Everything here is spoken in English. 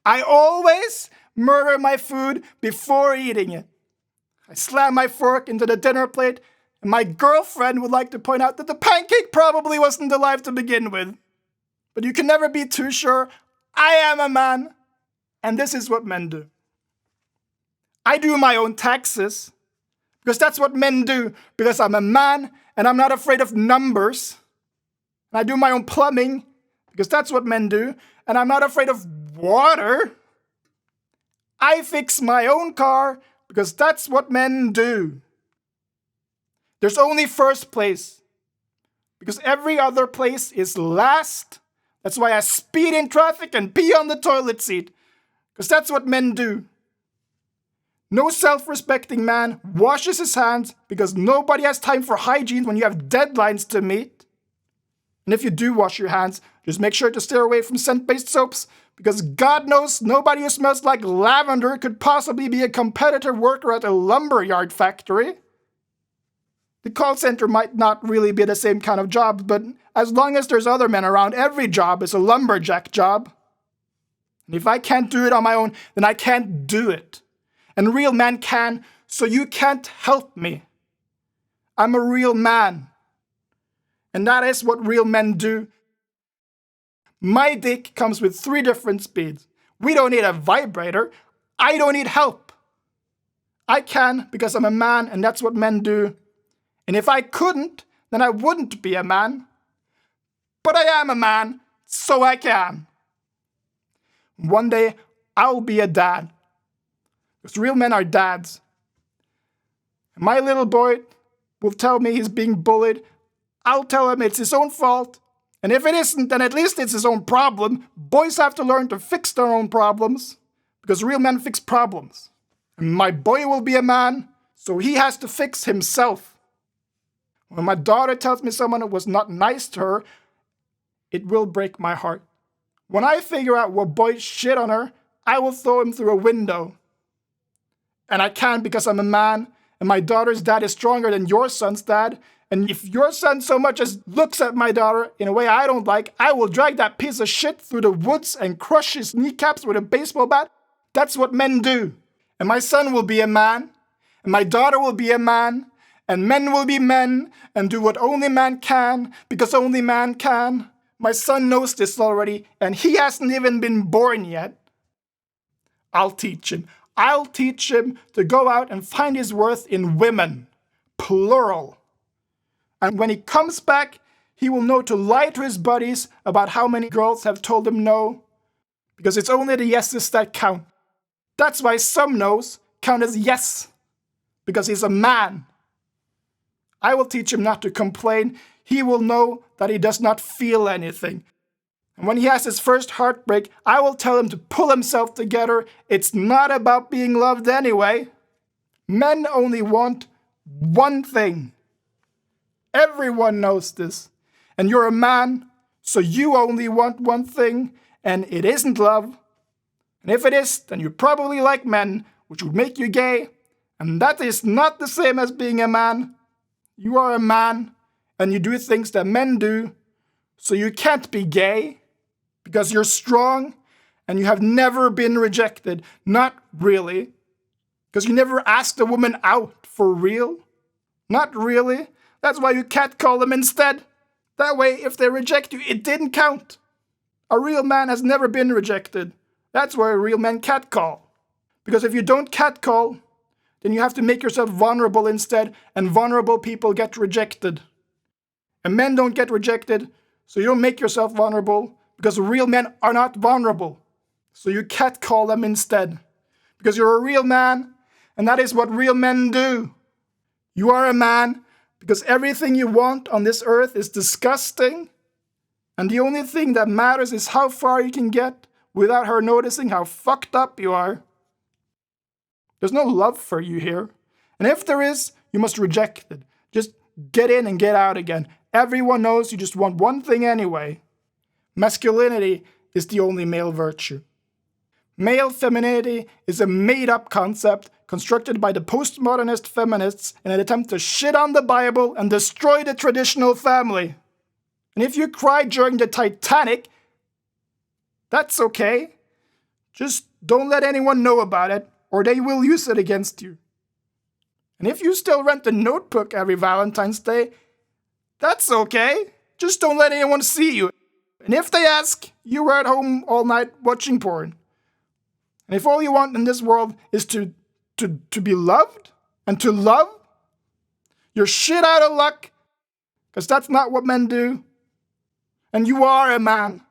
I always murder my food before eating it. I slam my fork into the dinner plate, and my girlfriend would like to point out that the pancake probably wasn't alive to begin with. But you can never be too sure. I am a man, and this is what men do. I do my own taxes, because that's what men do, because I'm a man, and I'm not afraid of numbers. And I do my own plumbing, because that's what men do, and I'm not afraid of water. I fix my own car, because that's what men do. There's only first place, because every other place is last. That's why I speed in traffic and pee on the toilet seat, because that's what men do. No self-respecting man washes his hands because nobody has time for hygiene when you have deadlines to meet. And if you do wash your hands, just make sure to steer away from scent-based soaps, because God knows nobody who smells like lavender could possibly be a competitor worker at a lumberyard factory. The call center might not really be the same kind of job, but as long as there's other men around, every job is a lumberjack job. And if I can't do it on my own, then I can't do it. And real men can, so you can't help me. I'm a real man. And that is what real men do. My dick comes with 3 different speeds. We don't need a vibrator. I don't need help. I can because I'm a man, and that's what men do. And if I couldn't, then I wouldn't be a man. But I am a man, so I can. One day, I'll be a dad. Because real men are dads. And my little boy will tell me he's being bullied. I'll tell him it's his own fault. And if it isn't, then at least it's his own problem. Boys have to learn to fix their own problems. Because real men fix problems. And my boy will be a man, so he has to fix himself. When my daughter tells me someone was not nice to her, it will break my heart. When I figure out what boy shit on her, I will throw him through a window. And I can't because I'm a man, and my daughter's dad is stronger than your son's dad. And if your son so much as looks at my daughter in a way I don't like, I will drag that piece of shit through the woods and crush his kneecaps with a baseball bat. That's what men do. And my son will be a man, and my daughter will be a man, and men will be men, and do what only man can, because only man can. My son knows this already, and he hasn't even been born yet. I'll teach him. I'll teach him to go out and find his worth in women. Plural. And when he comes back, he will know to lie to his buddies about how many girls have told him no. Because it's only the yeses that count. That's why some no's count as yes. Because he's a man. I will teach him not to complain. He will know that he does not feel anything. And when he has his first heartbreak, I will tell him to pull himself together. It's not about being loved anyway. Men only want one thing. Everyone knows this. And you're a man, so you only want one thing, and it isn't love. And if it is, then you probably like men, which would make you gay. And that is not the same as being a man. You are a man, and you do things that men do, so you can't be gay. Because you're strong, and you have never been rejected. Not really. Because you never asked a woman out for real. Not really. That's why you catcall them instead. That way, if they reject you, it didn't count. A real man has never been rejected. That's why real men catcall. Because if you don't catcall, then you have to make yourself vulnerable instead, and vulnerable people get rejected. And men don't get rejected, so you don't make yourself vulnerable. Because real men are not vulnerable. So you catcall them instead. Because you're a real man, and that is what real men do. You are a man because everything you want on this earth is disgusting. And the only thing that matters is how far you can get without her noticing how fucked up you are. There's no love for you here. And if there is, you must reject it. Just get in and get out again. Everyone knows you just want one thing anyway. Masculinity is the only male virtue. Male femininity is a made-up concept constructed by the postmodernist feminists in an attempt to shit on the Bible and destroy the traditional family. And if you cried during the Titanic, that's okay. Just don't let anyone know about it, or they will use it against you. And if you still rent a notebook every Valentine's Day, that's okay. Just don't let anyone see you. And if they ask, you were at home all night watching porn. And if all you want in this world is to be loved and to love, you're shit out of luck, because that's not what men do. And you are a man.